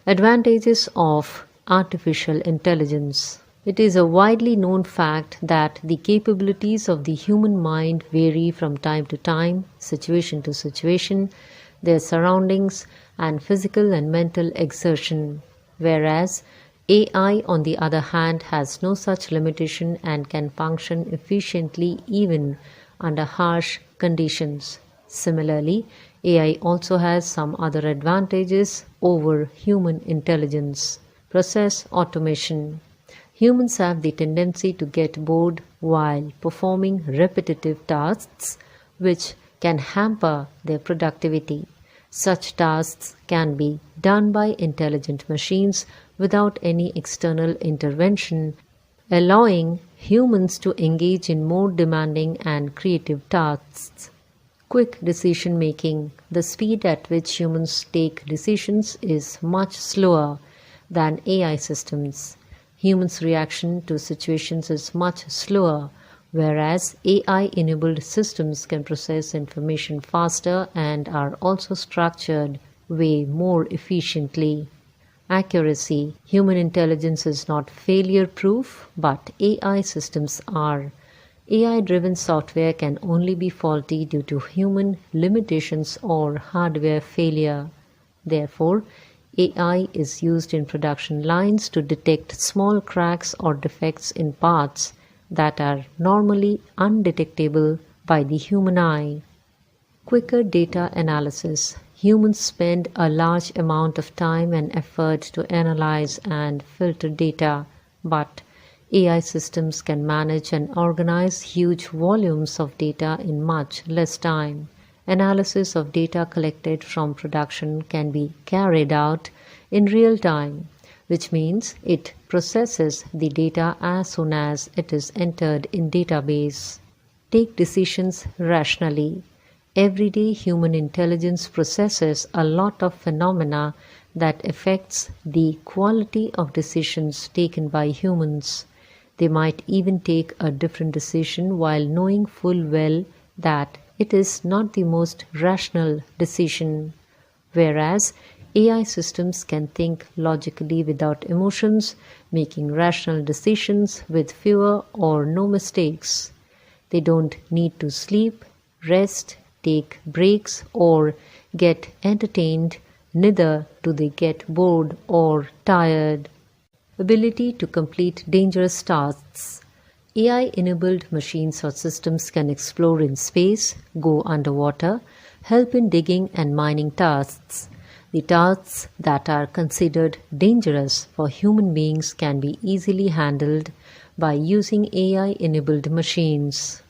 Advantages of artificial intelligence. It is a widely known fact that the capabilities of the human mind vary from time to time, situation to situation, their surroundings, and physical and mental exertion, whereas AI, on the other hand, has no such limitation and can function efficiently even under harsh conditions. Similarly, AI also has some other advantages over human intelligence. Process automation. Humans have the tendency to get bored while performing repetitive tasks, which can hamper their productivity. Such tasks can be done by intelligent machines without any external intervention, allowing humans to engage in more demanding and creative tasks. Quick decision making. The speed at which humans take decisions is much slower than AI systems. Humans' reaction to situations is much slower, whereas AI-enabled systems can process information faster and are also structured way more efficiently. Accuracy. Human intelligence is not failure-proof, but AI systems are. AI-driven software can only be faulty due to human limitations or hardware failure. Therefore, AI is used in production lines to detect small cracks or defects in parts that are normally undetectable by the human eye. Quicker data analysis. Humans spend a large amount of time and effort to analyze and filter data, but AI systems can manage and organize huge volumes of data in much less time. Analysis of data collected from production can be carried out in real time, which means it processes the data as soon as it is entered in database. Take decisions rationally. Everyday human intelligence processes a lot of phenomena that affects the quality of decisions taken by humans. They might even take a different decision while knowing full well that it is not the most rational decision, whereas AI systems can think logically without emotions, making rational decisions with fewer or no mistakes. They don't need to sleep, rest, take breaks, or get entertained, neither do they get bored or tired. Ability to complete dangerous tasks. AI-enabled machines or systems can explore in space, go underwater, help in digging and mining tasks. The tasks that are considered dangerous for human beings can be easily handled by using AI-enabled machines.